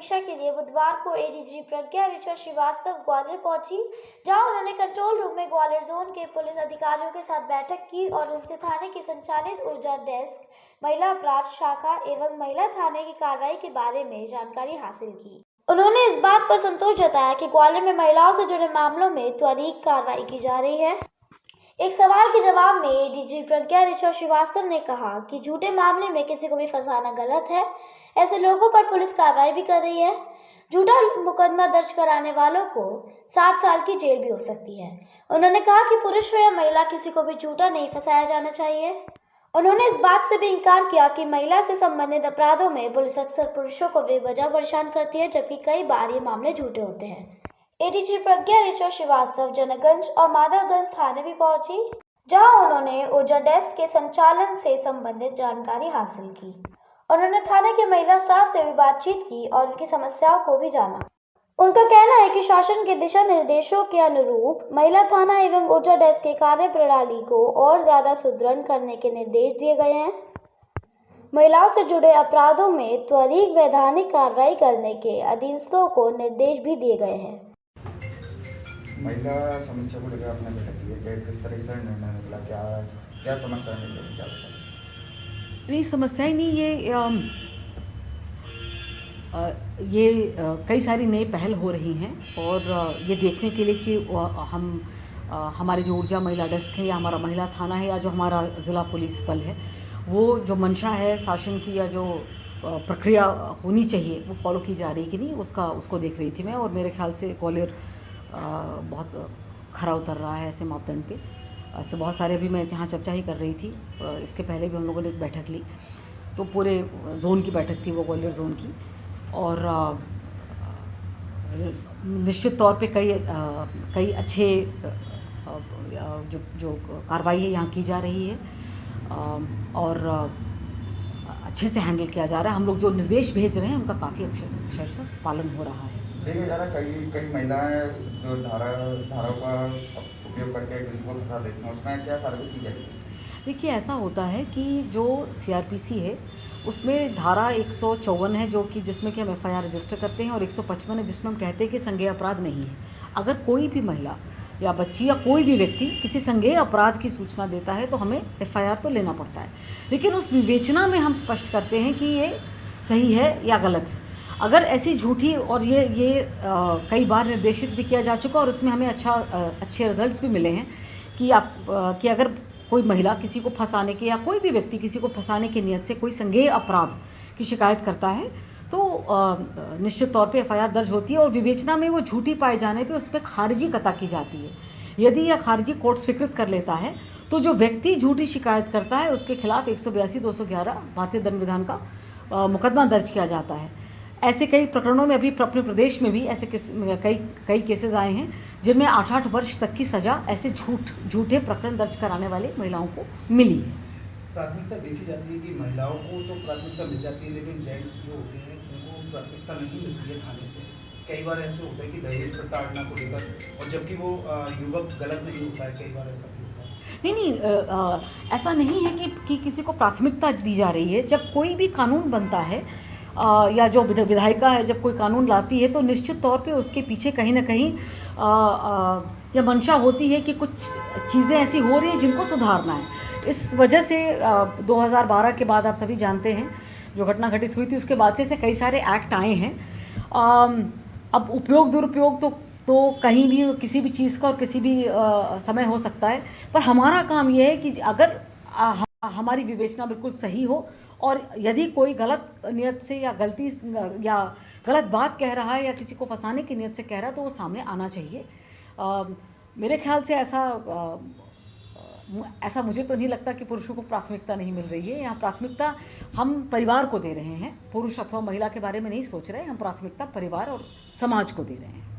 समीक्षा के लिए बुधवार को एडीजी प्रज्ञा ऋचा श्रीवास्तव ग्वालियर पहुंची, जहां उन्होंने कंट्रोल रूम में ग्वालियर जोन के पुलिस अधिकारियों के साथ बैठक की और उनसे थाने की संचालित ऊर्जा डेस्क, महिला अपराध शाखा एवं महिला थाने की कार्रवाई के बारे में जानकारी हासिल की। उन्होंने इस बात पर संतोष जताया कि ग्वालियर में महिलाओं से जुड़े मामलों में त्वरित कार्रवाई की जा रही है। एक सवाल के जवाब में एडीजी प्रज्ञा ऋचा श्रीवास्तव ने कहा कि झूठे मामले में किसी को भी फंसाना गलत है। ऐसे लोगों पर पुलिस कार्रवाई भी कर रही है। झूठा मुकदमा दर्ज कराने वालों को 7 साल की जेल भी हो सकती है। उन्होंने कहा कि पुरुष हो या महिला, किसी को भी झूठा नहीं फंसाया जाना चाहिए। उन्होंने इस बात से भी इनकार किया कि महिला से संबंधित अपराधों में पुलिस अक्सर पुरुषों को बेवजह परेशान करती है, जबकि कई बार ये मामले झूठे होते हैं। एडीजी प्रज्ञा ऋचा श्रीवास्तव जनकगंज और माधवगंज थाने भी पहुंची, जहां उन्होंने ऊर्जा डेस्क के संचालन से संबंधित जानकारी हासिल की। उन्होंने थाने के महिला स्टाफ से भी बातचीत की और उनकी समस्याओं को भी जाना। उनका कहना है कि शासन के दिशा निर्देशों के अनुरूप महिला थाना एवं ऊर्जा डेस्क के कार्य प्रणाली को और ज्यादा सुदृढ़ करने के निर्देश दिए गए हैं। महिलाओं से जुड़े अपराधों में त्वरित वैधानिक कार्रवाई करने के अधीनस्थों को निर्देश भी दिए गए हैं। महिला समीक्षा को लेकर आपने बैठक की है, किस तरह से निर्णय निकला, क्या समस्या निकली, क्या नहीं समस्या ही नहीं, ये कई सारी नई पहल हो रही हैं और ये देखने के लिए कि हमारे जो ऊर्जा महिला डेस्क है या हमारा महिला थाना है या जो हमारा ज़िला पुलिस बल है, वो जो मंशा है शासन की या जो प्रक्रिया होनी चाहिए वो फॉलो की जा रही कि नहीं, उसको देख रही थी मैं। और मेरे ख्याल से ग्वालियर बहुत खरा उतर रहा है ऐसे मापदंड पे। ऐसे बहुत सारे भी मैं यहाँ चर्चा ही कर रही थी। इसके पहले भी हम लोगों ने एक बैठक ली, तो पूरे जोन की बैठक थी वो, ग्वालियर जोन की। और निश्चित तौर पे कई अच्छे जो कार्रवाई है यहाँ की जा रही है और अच्छे से हैंडल किया जा रहा है। हम लोग जो निर्देश भेज रहे हैं उनका काफ़ी अक्षर से पालन हो रहा है। देखिए ज़रा कई महिलाएं जो धाराओं का उपयोग करके किसी को फंसा देती हैं, उसमें क्या कार्रवाई की जाएगी? देखिए ऐसा होता है कि जो सीआरपीसी है उसमें धारा 154 है जो कि जिसमें कि हम एफआईआर रजिस्टर करते हैं, और 155 है जिसमें हम कहते हैं कि संज्ञेय अपराध नहीं है। अगर कोई भी महिला या बच्ची या कोई भी व्यक्ति किसी संज्ञेय अपराध की सूचना देता है तो हमें एफआईआर तो लेना पड़ता है, लेकिन उस विवेचना में हम स्पष्ट करते हैं कि ये सही है या गलत है। अगर ऐसी झूठी, और ये कई बार निर्देशित भी किया जा चुका और उसमें हमें अच्छे रिजल्ट्स भी मिले हैं कि अगर कोई महिला किसी को फंसाने के या कोई भी व्यक्ति किसी को फंसाने की नियत से कोई संज्ञेय अपराध की शिकायत करता है तो निश्चित तौर पे एफआईआर दर्ज होती है और विवेचना में वो झूठी पाए जाने पे उस पर खारिजी कता की जाती है। यदि यह खारिजी कोर्ट स्वीकृत कर लेता है तो जो व्यक्ति झूठी शिकायत करता है उसके खिलाफ 182, 211 भारतीय दंड विधान का मुकदमा दर्ज किया जाता है। ऐसे कई प्रकरणों में अभी अपने प्रदेश में भी ऐसे कई केसेस आए हैं जिनमें 8-8 वर्ष तक की सज़ा ऐसे झूठे प्रकरण दर्ज कराने वाले महिलाओं को मिली है। प्राथमिकता देखी जाती है कि महिलाओं को तो प्राथमिकता मिल जाती है, लेकिन जेंट्स जो होते हैं उनको प्राथमिकता नहीं मिलती है थाने से। कई बार ऐसे होता है कि दहेज प्रताड़ना को लेकर, और जबकि वो युवक गलत नहीं होता है, कई बार ऐसा भी होता है। नहीं, ऐसा नहीं है कि किसी को प्राथमिकता दी जा रही है। जब कोई भी कानून बनता है या जो विधायिका है जब कोई कानून लाती है तो निश्चित तौर पे उसके पीछे कहीं ना कहीं यह मंशा होती है कि कुछ चीज़ें ऐसी हो रही हैं जिनको सुधारना है। इस वजह से 2012 के बाद आप सभी जानते हैं जो घटना घटित हुई थी, उसके बाद से ऐसे कई सारे एक्ट आए हैं। अब उपयोग दुरुपयोग तो कहीं भी किसी भी चीज़ का और किसी भी समय हो सकता है, पर हमारा काम यह है कि अगर हमारी विवेचना बिल्कुल सही हो और यदि कोई गलत नियत से या गलती या गलत बात कह रहा है या किसी को फंसाने की नियत से कह रहा है तो वो सामने आना चाहिए। मेरे ख्याल से ऐसा मुझे तो नहीं लगता कि पुरुषों को प्राथमिकता नहीं मिल रही है। यहाँ प्राथमिकता हम परिवार को दे रहे हैं, पुरुष अथवा महिला के बारे में नहीं सोच रहे हैं। हम प्राथमिकता परिवार और समाज को दे रहे हैं।